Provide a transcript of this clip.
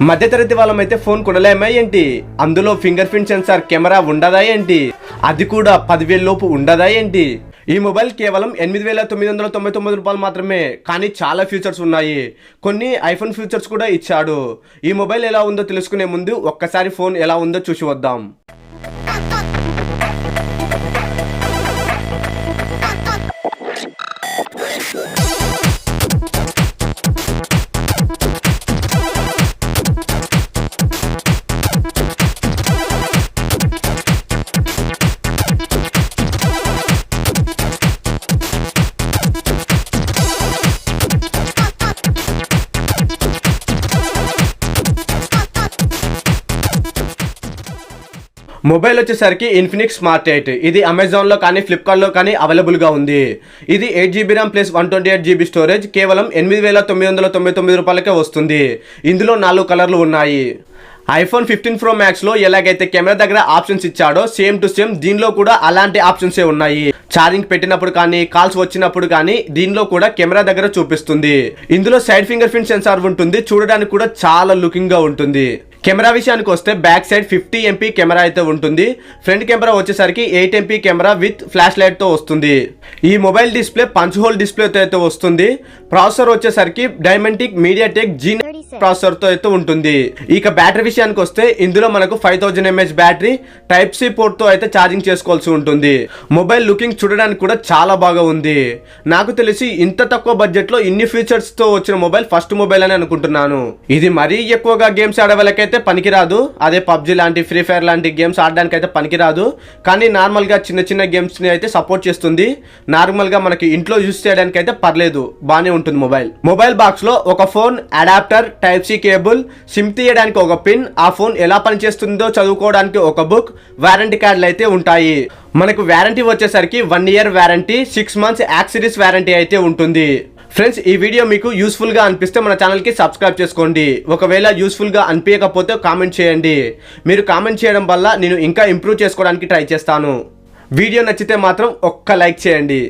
మధ్యతరగతి వాళ్ళమైతే ఫోన్ కొనలేమా ఏంటి? అందులో ఫింగర్ ప్రింట్ సెన్సార్ కెమెరా ఉండదా ఏంటి? అది కూడా 10,000 లోపు ఉండదా ఏంటి? ఈ మొబైల్ కేవలం 8,999 రూపాయలు మాత్రమే, కానీ చాలా ఫీచర్స్ ఉన్నాయి. కొన్ని ఐఫోన్ ఫీచర్స్ కూడా ఇచ్చాడు. ఈ మొబైల్ ఎలా ఉందో తెలుసుకునే ముందు ఒక్కసారి ఫోన్ ఎలా ఉందో చూసి వద్దాం. మొబైల్ వచ్చేసరికి ఇన్ఫినిక్స్ స్మార్ట్ 8. ఇది అమెజాన్లో కానీ ఫ్లిప్కార్ట్లో కానీ అవైలబుల్గా ఉంది. ఇది 8GB RAM plus 128GB storage కేవలం 8,999 రూపాయలకే వస్తుంది. ఇందులో 4 కలర్లు ఉన్నాయి. ఐఫోన్ 15 Pro Maxలో ఎలాగైతే కెమెరా దగ్గర ఆప్షన్స్ ఇచ్చాడో సేమ్ టు సేమ్ దీనిలో కూడా అలాంటి ఆప్షన్సే ఉన్నాయి. ఛార్జింగ్ పెట్టినప్పుడు కానీ కాల్స్ వచ్చినప్పుడు కానీ దీనిలో కూడా కెమెరా దగ్గర చూపిస్తుంది. ఇందులో సైడ్ ఫింగర్ ప్రింట్ సెన్సార్ ఉంటుంది. చూడడానికి కూడా చాలా లుకింగ్ గా ఉంటుంది. కెమెరా విషయానికి వస్తే బ్యాక్ సైడ్ 50 MP కెమెరా అయితే ఉంటుంది. ఫ్రంట్ కెమెరా వచ్చేసరికి 8 MP camera with flash light తో వస్తుంది. ఈ mobile display punch whole display తో అయితే వస్తుంది. ప్రాసెసర్ వచ్చేసరికి డైమంటిక్ మీడియాటెక్ G9 ప్రాసెసర్ తో అయితే ఉంటుంది. ఇక బ్యాటరీ విషయానికి వస్తే ఇందులో మనకు 5000 mAh battery type C port తో అయితే ఛార్జింగ్ చేసుకోవాల్సి ఉంటుంది. మొబైల్ లుకింగ్ చూడడానికి కూడా చాలా బాగా ఉంది. నాకు తెలిసి ఇంత తక్కువ బడ్జెట్ లో ఇన్ని ఫీచర్స్ తో వచ్చిన మొబైల్ ఫస్ట్ మొబైల్ అని అనుకుంటున్నాను. ఇది మరీ ఎక్కువగా గేమ్స్ ఆడే వాళ్ళకైతే పనికిరాదు. అదే పబ్జి లాంటి ఫ్రీ ఫైర్ లాంటి గేమ్స్ ఆడడానికి అయితే పనికిరాదు. కానీ నార్మల్ గా చిన్న చిన్న గేమ్స్ ని అయితే సపోర్ట్ చేస్తుంది. నార్మల్ గా మనకి ఇంట్లో యూస్ చేయడానికి అయితే పర్లేదు, బానే ఉంటుంది మొబైల్. మొబైల్ బాక్స్ లో ఒక phone, adapter, type C cable, sim తీయడానికి ఒక పిన్, ఆ ఫోన్ ఎలా పనిచేస్తుందో చదువుకోవడానికి ఒక బుక్, వారంటీ కార్డులు అయితే ఉంటాయి. మనకు వారంటీ వచ్చేసరికి 1 year warranty, 6 months accessories warranty అయితే ఉంటుంది. ఫ్రెండ్స్, ఈ వీడియో మీకు యూస్ఫుల్ గా అనిపిస్తే మన ఛానల్ కి సబ్స్క్రైబ్ చేసుకోండి. ఒకవేళ యూస్ఫుల్ గా అనిపించకపోతే కామెంట్ చేయండి. మీరు కామెంట్ చేయడం వల్ల నేను ఇంకా ఇంప్రూవ్ చేసుకోవడానికి ట్రై చేస్తాను. వీడియో నచ్చితే మాత్రం ఒక్క లైక్ చేయండి.